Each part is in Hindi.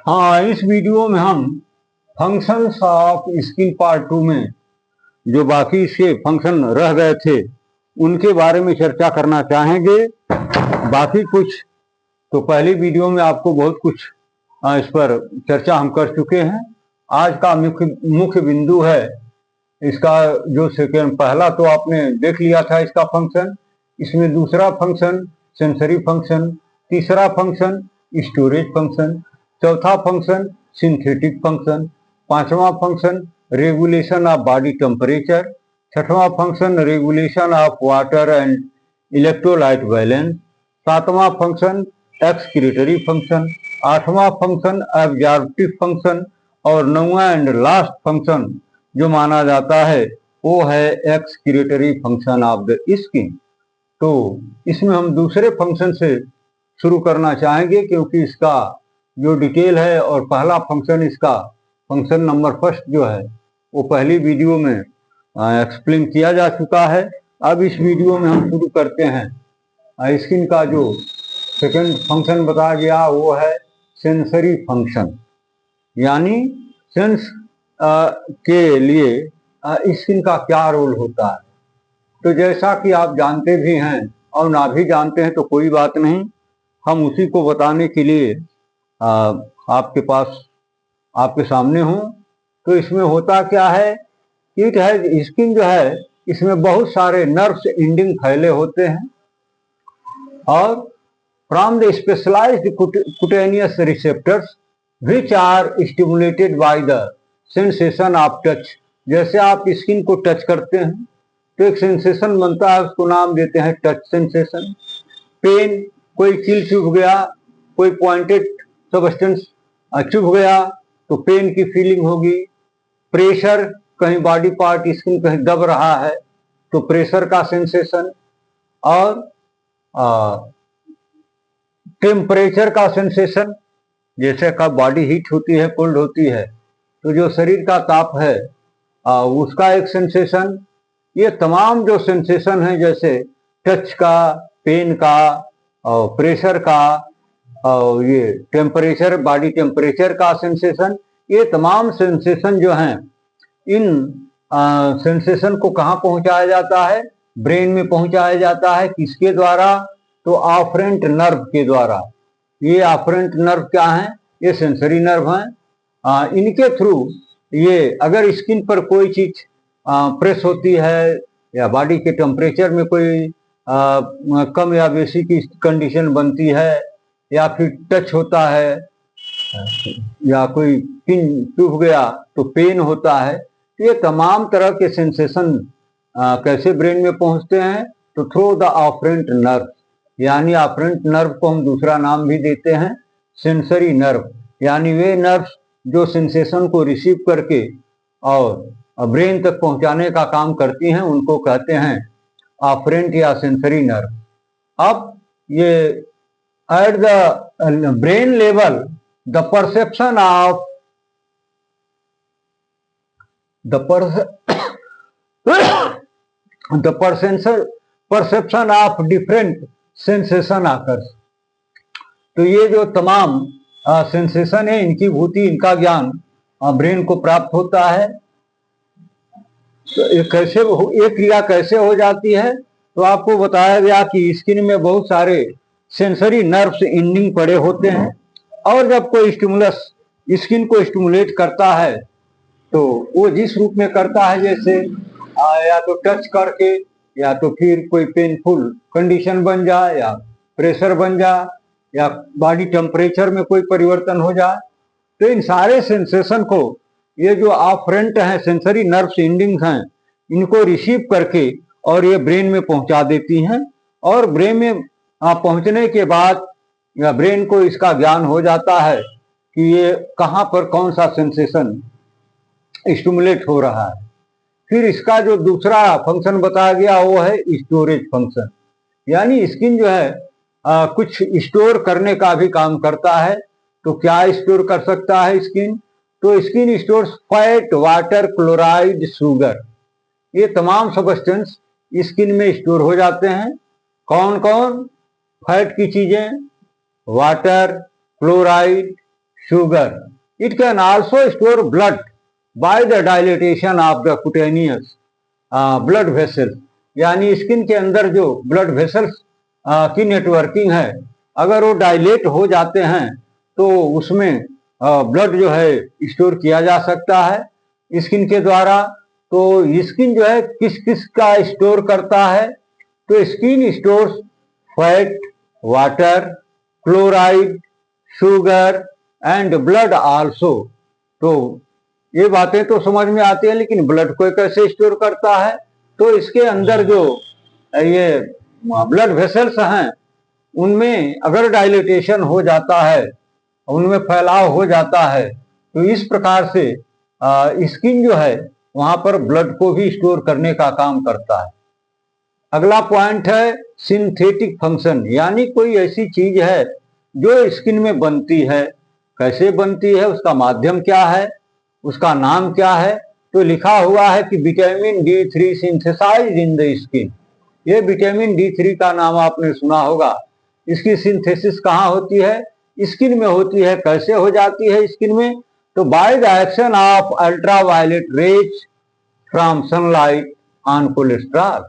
हाँ, इस वीडियो में हम फंक्शंस ऑफ स्किन पार्ट 2 में जो बाकी इसके फंक्शन रह गए थे उनके बारे में चर्चा करना चाहेंगे। बाकी कुछ तो पहली वीडियो में आपको बहुत कुछ इस पर चर्चा हम कर चुके हैं। आज का मुख्य बिंदु है इसका जो सेकेंड, पहला तो आपने देख लिया था इसका फंक्शन, इसमें दूसरा फंक्शन सेंसरी फंक्शन, तीसरा फंक्शन स्टोरेज फंक्शन, चौथा फंक्शन सिंथेटिक फंक्शन, पांचवा function regulation of body temperature, छठवां function regulation of water and electrolyte balance, सातवां फंक्शन एक्सक्रीटरी फंक्शन, आठवां फंक्शन एब्जॉर्प्टिव फंक्शन और नौवां एंड लास्ट फंक्शन जो माना जाता है वो है excretory function of the skin. तो इसमें हम दूसरे फंक्शन से शुरू करना चाहेंगे क्योंकि इसका जो डिटेल है और पहला फंक्शन इसका फंक्शन नंबर फर्स्ट जो है वो पहली वीडियो में एक्सप्लेन किया जा चुका है। अब इस वीडियो में हम शुरू करते हैं। स्किन का जो सेकंड फंक्शन बताया गया वो है सेंसरी फंक्शन, यानी सेंस के लिए स्किन का क्या रोल होता है। तो जैसा कि आप जानते भी हैं और ना भी जानते हैं तो कोई बात नहीं, हम उसी को बताने के लिए आपके पास आपके सामने हूँ। तो इसमें होता क्या है कि स्किन जो है इसमें बहुत सारे नर्व्स एंडिंग फैले होते हैं और from the specialised cutaneous receptors which are stimulated by the sensation of touch। जैसे आप स्किन को टच करते हैं तो एक सेंसेशन बनता है, उसको नाम देते हैं टच सेंसेशन। पेन, कोई कील चुभ गया, कोई पॉइंटेड सबस्टेंस चुभ गया तो पेन की फीलिंग होगी। प्रेशर, कहीं बॉडी पार्ट स्किन कहीं दब रहा है तो प्रेशर का सेंसेशन, और टेम्परेचर का सेंसेशन, जैसे का बॉडी हीट होती है, कोल्ड होती है तो जो शरीर का ताप है उसका एक सेंसेशन। ये तमाम जो सेंसेशन है जैसे टच का, पेन का और प्रेशर का और ये टेम्परेचर, बॉडी टेम्परेचर का सेंसेशन, ये तमाम सेंसेशन जो हैं इन सेंसेशन को कहाँ पहुंचाया जाता है? ब्रेन में पहुंचाया जाता है। किसके द्वारा? तो ऑफरेंट नर्व के द्वारा। ये ऑफरेंट नर्व क्या है? ये सेंसरी नर्व हैं। इनके थ्रू ये अगर स्किन पर कोई चीज प्रेस होती है या बॉडी के टेम्परेचर में कोई कम या बेसी की कंडीशन बनती है या फिर टच होता है या कोई पिन चुभ गया तो पेन होता है, तो ये तमाम तरह के सेंसेशन कैसे ब्रेन में पहुंचते हैं? तो थ्रू द ऑफरेंट नर्व, यानी ऑफरेंट नर्व को हम दूसरा नाम भी देते हैं सेंसरी नर्व, यानी वे नर्व्स जो सेंसेशन को रिसीव करके और ब्रेन तक पहुंचाने का काम करती हैं उनको कहते हैं ऑफरेंट या सेंसरी नर्व। अब ये at the brain level the perception of perception of different sensation occurs. तो ये जो तमाम सेंसेशन है इनकी भूति, इनका ज्ञान ब्रेन को प्राप्त होता है। तो ये क्रिया कैसे हो जाती है? तो आपको बताया गया कि स्किन में बहुत सारे सेंसरी नर्व्स एंडिंग पड़े होते हैं और जब कोई स्टिमुलस स्किन को स्टिमुलेट करता है तो वो जिस रूप में करता है, जैसे या तो टच करके या तो फिर कोई पेनफुल कंडीशन बन जाए या प्रेशर बन जाए या बॉडी टेम्परेचर में कोई परिवर्तन हो जाए, तो इन सारे सेंसेशन को ये जो ऑफरेंट हैं सेंसरी नर्व्स एंडिंग्स हैं इनको रिसीव करके और ये ब्रेन में पहुंचा देती हैं और ब्रेन में पहुंचने के बाद या ब्रेन को इसका ज्ञान हो जाता है कि ये कहाँ पर कौन सा सेंसेशन स्टिमुलेट हो रहा है। फिर इसका जो दूसरा फंक्शन बताया गया वो है स्टोरेज फंक्शन, यानी स्किन जो है कुछ स्टोर करने का भी काम करता है। तो क्या स्टोर कर सकता है स्किन? तो skin stores fat, water, chloride, sugar, ये तमाम सब्सटेंस स्किन में स्टोर हो जाते हैं। कौन कौन? फैट की चीजें, water, chloride, sugar. It can also store blood by the dilatation of the cutaneous blood vessels. यानी स्किन के अंदर जो ब्लड वेसल्स की नेटवर्किंग है, अगर वो डायलेट हो जाते हैं तो उसमें ब्लड जो है स्टोर किया जा सकता है स्किन के द्वारा। तो स्किन जो है किस किस का स्टोर करता है, तो skin stores fat, water, chloride, sugar and blood also. तो ये बातें तो समझ में आती है, लेकिन ब्लड को कैसे स्टोर करता है, तो इसके अंदर जो ये ब्लड वेसल्स हैं उनमें अगर डायलिटेशन हो जाता है, उनमें फैलाव हो जाता है, तो इस प्रकार से स्किन जो है वहां पर ब्लड को भी स्टोर करने का काम करता है। अगला पॉइंट है सिंथेटिक फंक्शन, यानी कोई ऐसी चीज है जो स्किन में बनती है, कैसे बनती है, उसका माध्यम क्या है, उसका नाम क्या है। तो लिखा हुआ है कि vitamin D3 synthesise in the skin. ये विटामिन D3 का नाम आपने सुना होगा। इसकी सिंथेसिस कहाँ होती है, स्किन में होती है। कैसे हो जाती है स्किन में, तो by the action of ultraviolet rays from sunlight on cholesterol.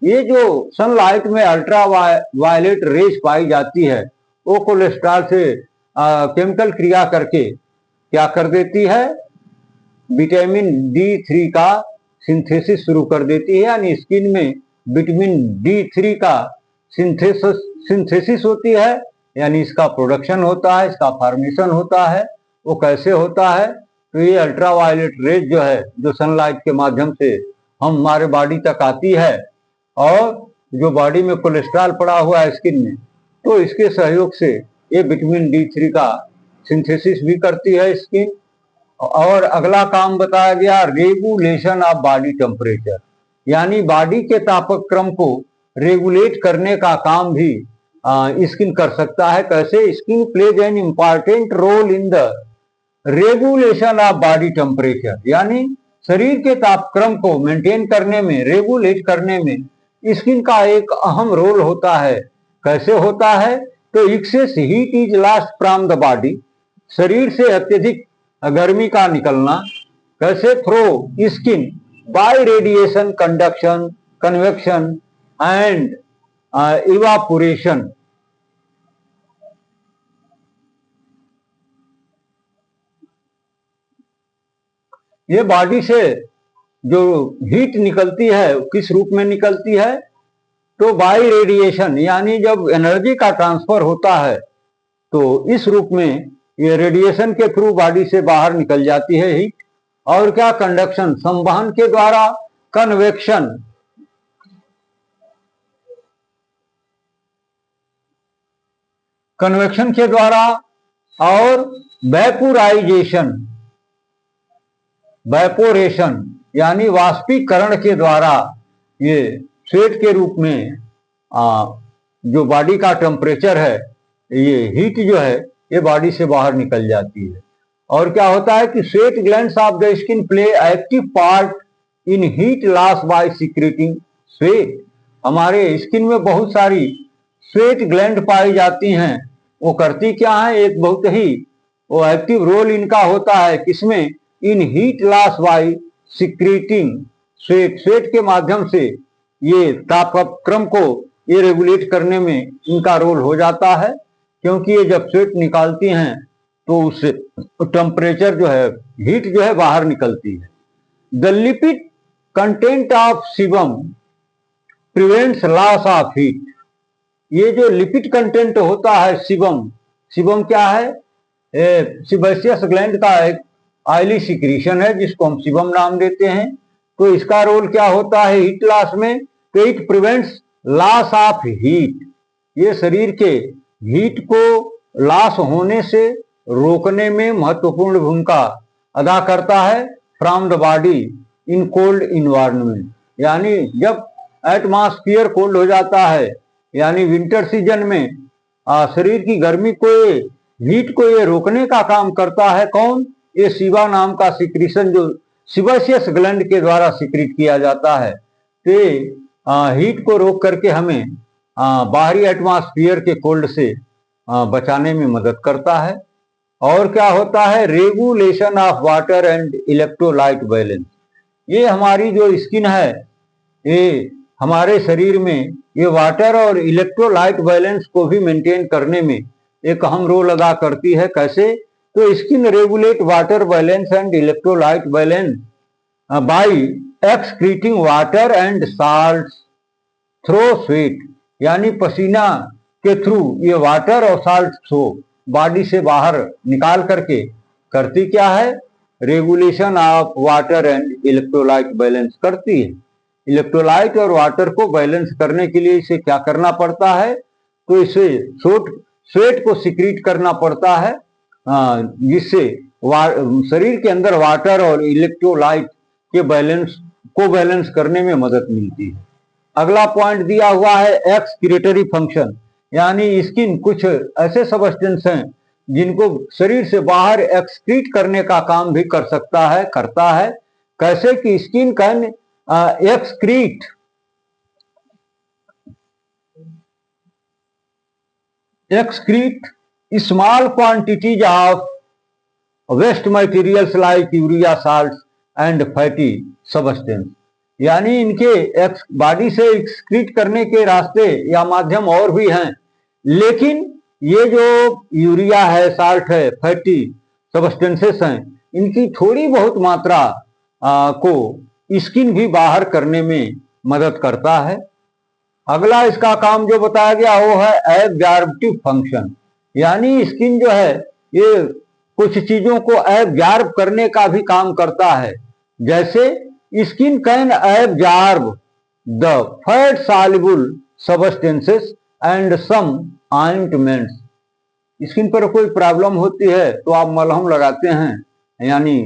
ये जो सनलाइट में अल्ट्रा वायलेट रेज पाई जाती है, वो कोलेस्ट्रॉल से केमिकल क्रिया करके क्या कर देती है, विटामिन D3 का सिंथेसिस शुरू कर देती है। यानी स्किन में विटामिन D3 का सिंथेसिस होती है, यानी इसका प्रोडक्शन होता है, इसका फॉर्मेशन होता है। वो कैसे होता है, तो ये अल्ट्रावायलेट रेज जो है, जो सनलाइट के माध्यम से हमारे बॉडी तक आती है, और जो बॉडी में कोलेस्ट्रॉल पड़ा हुआ है स्किन में, तो इसके सहयोग से ये विटामिन D3 का सिंथेसिस भी करती है स्किन। और अगला काम बताया गया रेगुलेशन ऑफ बॉडी टेम्परेचर, यानी बॉडी के तापक्रम को रेगुलेट करने का काम भी स्किन कर सकता है। कैसे, skin plays an important role in the regulation of body temperature, यानी शरीर के तापक्रम को मेंटेन करने में, रेगुलेट करने में स्किन का एक अहम रोल होता है। कैसे होता है, तो excess heat is lost from the body, शरीर से अत्यधिक गर्मी का निकलना। कैसे, through skin by radiation, conduction, convection and evaporation. ये बॉडी से जो हीट निकलती है किस रूप में निकलती है, तो बाय रेडिएशन, यानी जब एनर्जी का ट्रांसफर होता है तो इस रूप में ये रेडिएशन के थ्रू बॉडी से बाहर निकल जाती है हीट। और क्या, कंडक्शन, संवहन के द्वारा, कन्वेक्शन, कन्वेक्शन के द्वारा, और वेपोराइजेशन, वेपोरेशन यानी वाष्पीकरण के द्वारा ये स्वेट के रूप में जो बॉडी का टेम्परेचर है, ये हीट जो है ये बॉडी से बाहर निकल जाती है। और क्या होता है कि sweat glands of the screen play active part in heat loss by secreting sweat. हमारे स्किन में बहुत सारी स्वेट ग्लैंड पाई जाती हैं। वो करती क्या है, एक बहुत ही वो एक्टिव रोल इनका होता है, किसमें, इन heat loss by secreting sweat. Sweat के माध्यम से ये तापक्रम को ये रेगुलेट करने में इनका रोल हो जाता है, क्योंकि ये जब स्वेट निकालती हैं तो उससे टेम्परेचर जो है, हीट जो है बाहर निकलती है। The lipid content of sebum prevents loss of heat. ये जो लिपिड कंटेंट होता है सीबम, सीबम क्या है, सीबेशियस ग्लैंड का एक ऑयली सिक्रीशन है जिसको हम सीबम नाम देते हैं। तो इसका रोल क्या होता है हीट लॉस में, तो it prevents loss of heat. ये शरीर के हीट को लॉस होने से रोकने में महत्वपूर्ण भूमिका अदा करता है from the body in cold environment. यानी जब एटमॉस्फेयर कोल्ड हो जाता है, यानी विंटर सीजन में शरीर की गर्मी को, हीट को ये रोकने का काम करता है। कौन, ये सीबा नाम का सिक्रीशन जो सीबेशियस ग्लैंड के द्वारा सिक्रीट किया जाता है। तो हीट को रोक करके हमें बाहरी एटमॉस्फेयर के कोल्ड से बचाने में मदद करता है। और क्या होता है, regulation of water and electrolyte balance. ये हमारी जो स्किन है, ये हमारे शरीर में ये वाटर और इलेक्ट्रोलाइट बैलेंस को भी मेंटेन करने में एक अहम रोल अदा करती है। कैसे? तो skin regulate water balance and electrolyte balance by excreting water and salt through sweat, यानी पसीना के थ्रू ये वाटर और साल्ट थ्रो बॉडी से बाहर निकाल करके करती क्या है, regulation of water and electrolyte balance करती है। इलेक्ट्रोलाइट और वाटर को बैलेंस करने के लिए इसे क्या करना पड़ता है, तो इसे स्वेट को सिक्रीट करना पड़ता है, जिससे शरीर के अंदर वाटर और इलेक्ट्रोलाइट के बैलेंस करने में मदद मिलती है। अगला पॉइंट दिया हुआ है एक्सक्रीटरी फंक्शन, यानी स्किन कुछ ऐसे सबस्टेंस हैं जिनको शरीर से बाहर एक्सक्रीट करने का काम भी करता है। कैसे कि skin can excrete small quantities of waste materials like urea, salt and fatty substance, यानी इनके बॉडी से एक्सक्रीट करने के रास्ते या माध्यम और भी हैं, लेकिन ये जो यूरिया है, साल्ट है, फैटी सबस्टेंसेस हैं, इनकी थोड़ी बहुत मात्रा को स्किन भी बाहर करने में मदद करता है। अगला इसका काम जो बताया गया वो है एब्जॉर्प्टिव फंक्शन, यानी स्किन जो है ये कुछ चीजों को एब्जॉर्ब करने का भी काम करता है। जैसे skin can absorb the fat soluble substances and some ointments. Skin पर कोई प्रॉब्लम होती है तो आप मलहम लगाते हैं, यानी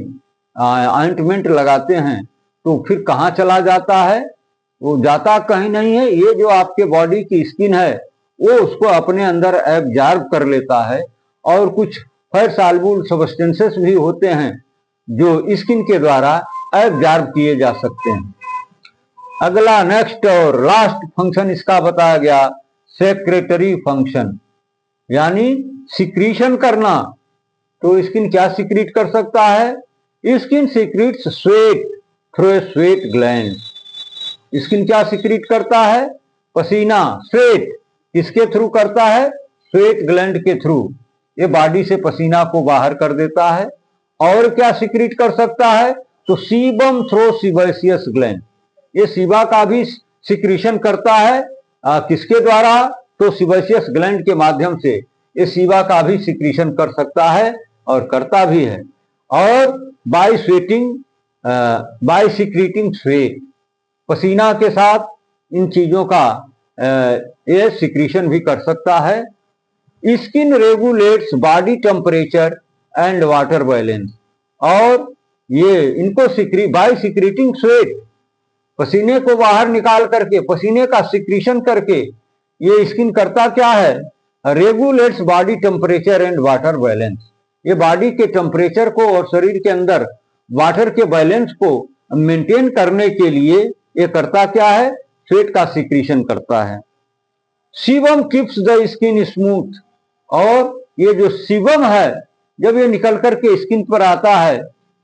ऑइंटमेंट लगाते हैं, तो फिर कहाँ चला जाता है, वो जाता कहीं नहीं है, ये जो आपके बॉडी की स्किन है वो उसको अपने अंदर एब्जॉर्ब कर लेता है। और कुछ फैट सॉल्युबल सब्सटेंसेस भी होते हैं जो स्किन के द्वारा एब्जॉर्ब किए जा सकते हैं। अगला नेक्स्ट और लास्ट फंक्शन इसका बताया गया सेक्रेटरी फंक्शन, यानी सिक्रीशन करना। तो स्किन क्या सिक्रीट कर सकता है, skin secretes sweat through a sweat gland. Skin क्या सिक्रीट करता है, पसीना, स्वेट किसके थ्रू करता है, स्वेट ग्लैंड के थ्रू, ये बॉडी से पसीना को बाहर कर देता है। और क्या सिक्रीट कर सकता है, तो सीबम थ्रो सीबेशियस ग्लैंड, ये सीबा का भी सिक्रीशन करता है। किसके द्वारा, तो सीबेशियस ग्लैंड के माध्यम से ये सीबा का भी सिक्रीशन कर सकता है और करता भी है। और बाय सिक्रीटिंग स्वेट, पसीना के साथ इन चीजों का ये सिक्रीशन भी कर सकता है। Skin regulates body temperature and water balance, और ये इनको बाय सिक्रीटिंग स्वेट, पसीने को बाहर निकाल करके, पसीने का सिक्रीशन करके ये स्किन करता क्या है, regulates body temperature and water balance. ये बॉडी के टेम्परेचर को और शरीर के अंदर वाटर के बैलेंस को मेंटेन करने के लिए ये करता क्या है, स्वेट का सिक्रीशन करता है। Sebum keeps the skin smooth, और ये जो सीबम है जब ये निकल करके स्किन पर आता है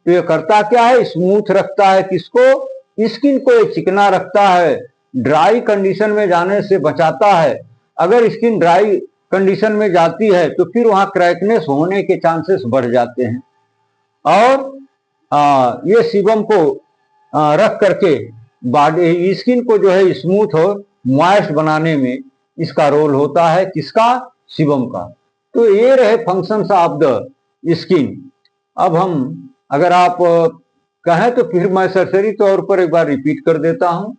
तो ये करता क्या है, स्मूथ रखता है, किसको, स्किन को ये चिकना रखता है, ड्राई कंडीशन में जाने से बचाता है। अगर स्किन ड्राई कंडीशन में जाती है तो फिर वहां क्रैकनेस होने के चांसेस बढ़ जाते हैं। और ये सीबम को रख करके बॉडी स्किन को जो है स्मूथ और मॉइस्ट बनाने में इसका रोल होता है, किसका, सीबम का। तो ये रहे फंक्शंस ऑफ द स्किन। अब हम अगर आप कहें तो फिर मैं सरसरी तौर पर एक बार रिपीट कर देता हूं।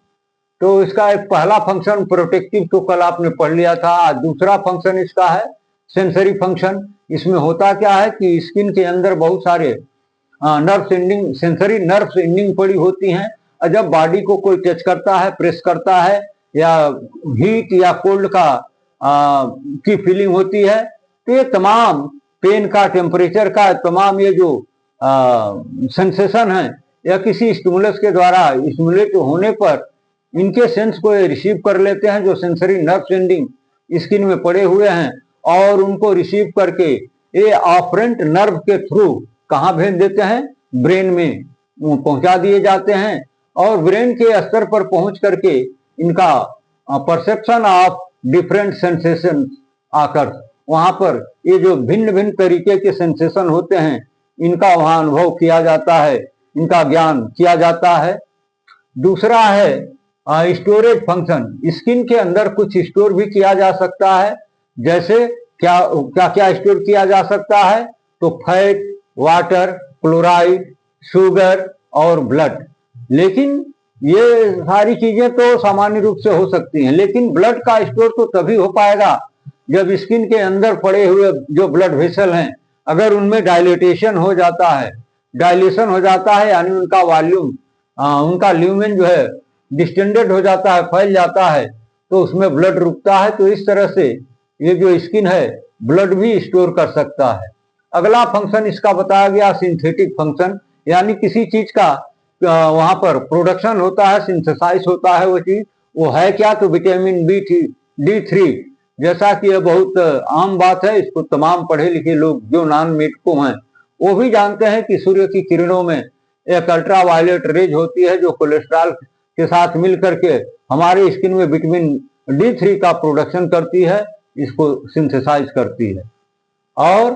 तो इसका एक पहला फंक्शन प्रोटेक्टिव तो कल आपने पढ़ लिया था। आज दूसरा फंक्शन इसका है सेंसरी फंक्शन। इसमें होता क्या है कि स्किन के अंदर बहुत सारे nerves ending, sensory nerves ending पड़ी होती हैं, और जब बॉडी को कोई टच करता है, प्रेस करता है, या हीट या कोल्ड का की फीलिंग होती है, तो ये तमाम पेन का, टेम्परेचर का, तमाम ये जो सेंसेशन है या किसी स्टिमुलस के द्वारा स्टिमुलेट होने पर इनके सेंस को रिसीव कर लेते हैं, जो सेंसरी नर्व एंडिंग स्किन में पड़े हुए हैं, और उनको रिसीव करके ये ऑपरेंट नर्व के थ्रू कहाँ भेज देते हैं, ब्रेन में पहुंचा दिए जाते हैं, और ब्रेन के स्तर पर पहुंच करके इनका परसेप्शन ऑफ डिफरेंट सेंसेशन आकर वहां पर ये जो भिन्न भिन्न तरीके के सेंसेशन होते हैं इनका वहां अनुभव किया जाता है, इनका ज्ञान किया जाता है। दूसरा है स्टोरेज फंक्शन। स्किन के अंदर कुछ स्टोर भी किया जा सकता है। जैसे क्या क्या क्या स्टोर किया जा सकता है, तो फैट, वाटर, क्लोराइड, शुगर और ब्लड। लेकिन ये सारी चीजें तो सामान्य रूप से हो सकती हैं, लेकिन ब्लड का स्टोर तो तभी हो पाएगा जब स्किन के अंदर पड़े हुए जो ब्लड वेसल हैं अगर उनमें डायलेटेशन हो जाता है, डायलेशन हो जाता है यानी उनका वॉल्यूम, उनका ल्यूमेन जो है डिस्टेंडेड हो जाता है, फैल जाता है, तो उसमें ब्लड रुकता है। तो इस तरह से ये जो स्किन है ब्लड भी स्टोर कर सकता है। अगला फंक्शन इसका बताया गया सिंथेटिक फंक्शन, यानी किसी चीज का वहां पर प्रोडक्शन होता है, सिंथेसाइज होता है। वो चीज वो है क्या, तो विटामिन D3। जैसा कि यह बहुत आम बात है, इसको तमाम पढ़े लिखे लोग जो नॉन मेडिको हैं वो भी जानते हैं कि सूर्य की किरणों में एक अल्ट्रावायलेट रेज होती है जो कोलेस्ट्रॉल के साथ मिल करके हमारे स्किन में विटामिन D3 का प्रोडक्शन करती है, इसको सिंथेसाइज करती है। और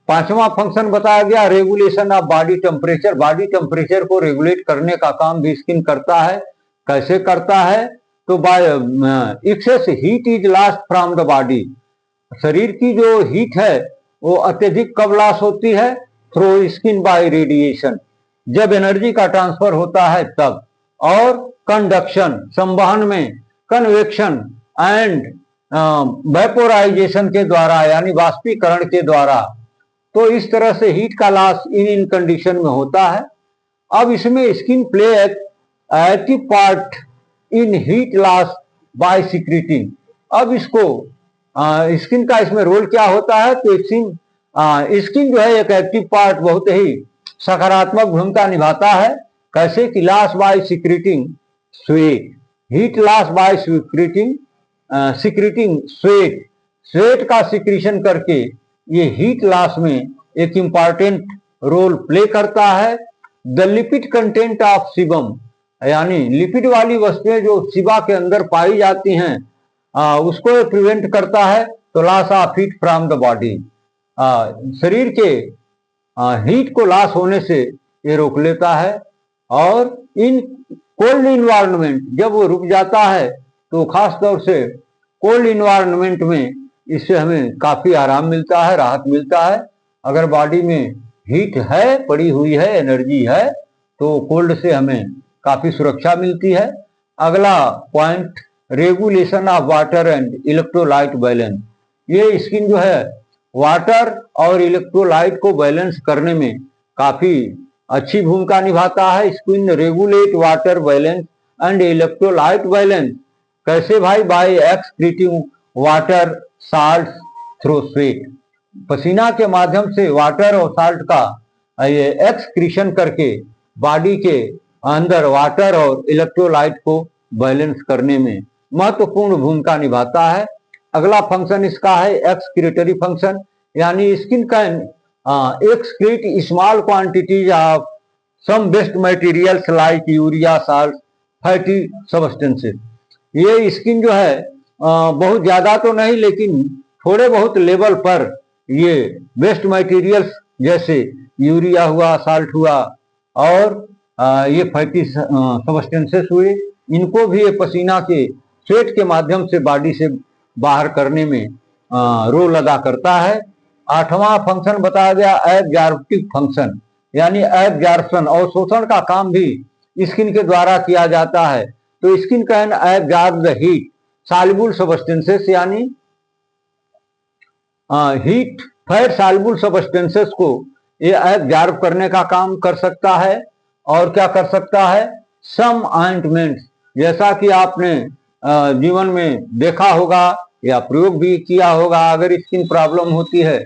पांचवा फंक्शन बताया गया regulation of body temperature. Body temperature को रेगुलेट करने का काम भी स्किन करता है। कैसे करता है, तो bye access heat is lost from the body. शरीर की जो हीट है वो अत्यधिक कब लॉस होती है, थ्रू स्किन बाय रेडिएशन, जब एनर्जी का ट्रांसफर होता है तब। और कंडक्शन, संवहन में, कन्वेक्शन एंड वेपोराइजेशन के द्वारा यानी वाष्पीकरण के द्वारा। तो इस तरह से हीट का लॉस इन कंडीशन में होता है। अब इसमें screen play active part in heat loss by secreting. अब इसको स्किन का इसमें रोल क्या होता है, तो स्किन जो है एक एक्टिव पार्ट बहुत ही सकारात्मक भूमिका निभाता है। कैसे कि loss by secreting sweat, heat loss by secreting sweat, sweat का सिक्रीशन करके ये हीट लॉस में एक इंपॉर्टेंट रोल प्ले करता है। The lipid content of sebum, यानी लिपिड वाली वस्तुएं जो सीबा के अंदर पाई जाती हैं उसको प्रिवेंट करता है। तो loss of heat from the body, शरीर के हीट को लॉस होने से ये रोक लेता है। और इन कोल्ड इन्वायरमेंट जब वो रुक जाता है तो खास तौर से कोल्ड इन्वायरमेंट में इससे हमें काफी आराम मिलता है, राहत मिलता है। अगर बॉडी में हीट है, पड़ी हुई है, एनर्जी है, तो कोल्ड से हमें काफी सुरक्षा मिलती है। अगला point regulation of water and electrolyte balance. ये स्किन जो है वाटर और इलेक्ट्रोलाइट को बैलेंस करने में काफी अच्छी भूमिका निभाता है। Skin regulate water balance and electrolyte balance. कैसे भाई, by excreting water salt through sweat, पसीना के माध्यम से वाटर और साल्ट का ये एक्सक्रीशन करके बॉडी के अंदर वाटर और इलेक्ट्रोलाइट को बैलेंस करने में महत्वपूर्ण भूमिका निभाता है। अगला फंक्शन इसका है एक्सक्रीटरी फंक्शन, यानी skin can excrete small quantities of some waste materials like urea, salt, fatty substances. ये स्किन जो है बहुत ज्यादा तो नहीं लेकिन थोड़े बहुत लेवल पर ये वेस्ट मटेरियल्स जैसे यूरिया हुआ, साल्ट हुआ और ये फैटी सब्सटेंसेस हुए, इनको भी ये पसीना के स्वेट के माध्यम से बॉडी से बाहर करने में रोल अदा करता है। आठवां फंक्शन बताया गया एब्जॉर्प्टिव फंक्शन, यानी एब्जॉर्प्शन और शोषण का काम भी स्किन के द्वारा किया जाता है। तो skin can absorb the heat soluble substances, यानी हीट फैट सॉल्युबल सब्सटेंसेस को ये एब्जॉर्ब करने का काम कर सकता है। और क्या कर सकता है, सम ऑइंटमेंट्स, जैसा कि आपने जीवन में देखा होगा या प्रयोग भी किया होगा, अगर स्किन प्रॉब्लम होती है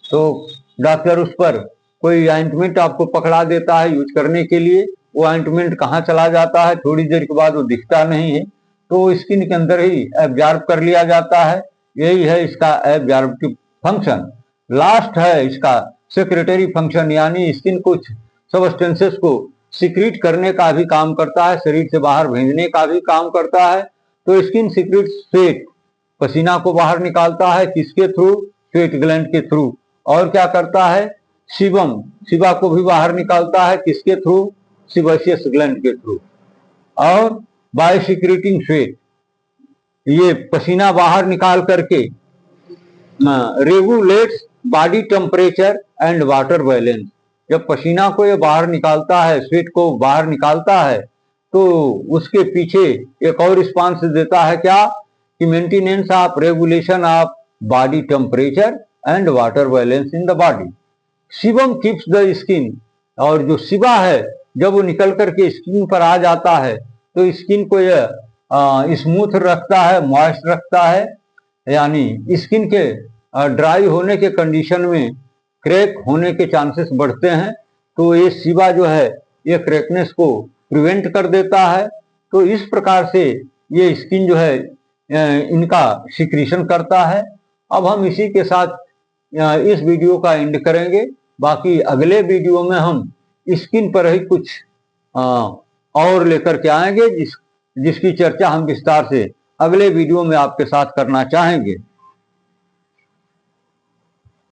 तो डॉक्टर उस पर कोई ऑइंटमेंट आपको पकड़ा देता है यूज करने के लिए। वो ऑइंटमेंट कहाँ चला जाता है, थोड़ी देर के बाद वो दिखता नहीं है, तो स्किन के अंदर ही एब्जॉर्ब कर लिया जाता है। यही है इसका एब्जॉर्प्टिव फंक्शन। लास्ट है इसका सेक्रेटरी फंक्शन, यानी स्किन कुछ सबस्टेंसेस को सिक्रीट करने का भी काम करता है, शरीर से बाहर भेजने का भी काम करता है। तो स्किन सिक्रीट स्वेट, पसीना को बाहर निकालता है, किसके थ्रू? स्वेट ग्लैंड के थ्रू। और क्या करता है? सीबम, सीबा को भी बाहर निकालता है, किसके थ्रू? सीबेशियस ग्लैंड के थ्रू। और बाय सिक्रीटिंग स्वेट, ये पसीना बाहर निकाल करके regulates body temperature and water balance. जब पसीना को ये बाहर निकालता है, स्वेट को बाहर निकालता है, तो उसके पीछे एक और रिस्पांस देता है, क्या? कि maintenance of regulation of body temperature and water balance in the body. Sebum keeps the skin, और जो सीबा है जब वो निकल करके स्किन पर आ जाता है तो स्किन को यह स्मूथ रखता है, मॉइस्ट रखता है, यानी स्किन के ड्राई होने के कंडीशन में क्रैक होने के चांसेस बढ़ते हैं। तो ये सीबा जो है ये क्रैकनेस को प्रिवेंट कर देता है। तो इस प्रकार से ये स्किन जो है इनका सिक्रीशन करता है। अब हम इसी के साथ इस वीडियो का एंड करेंगे। बाकी अगले वीडियो में हम स्किन पर ही कुछ और लेकर के आएंगे, जिसकी चर्चा हम विस्तार से अगले वीडियो में आपके साथ करना चाहेंगे।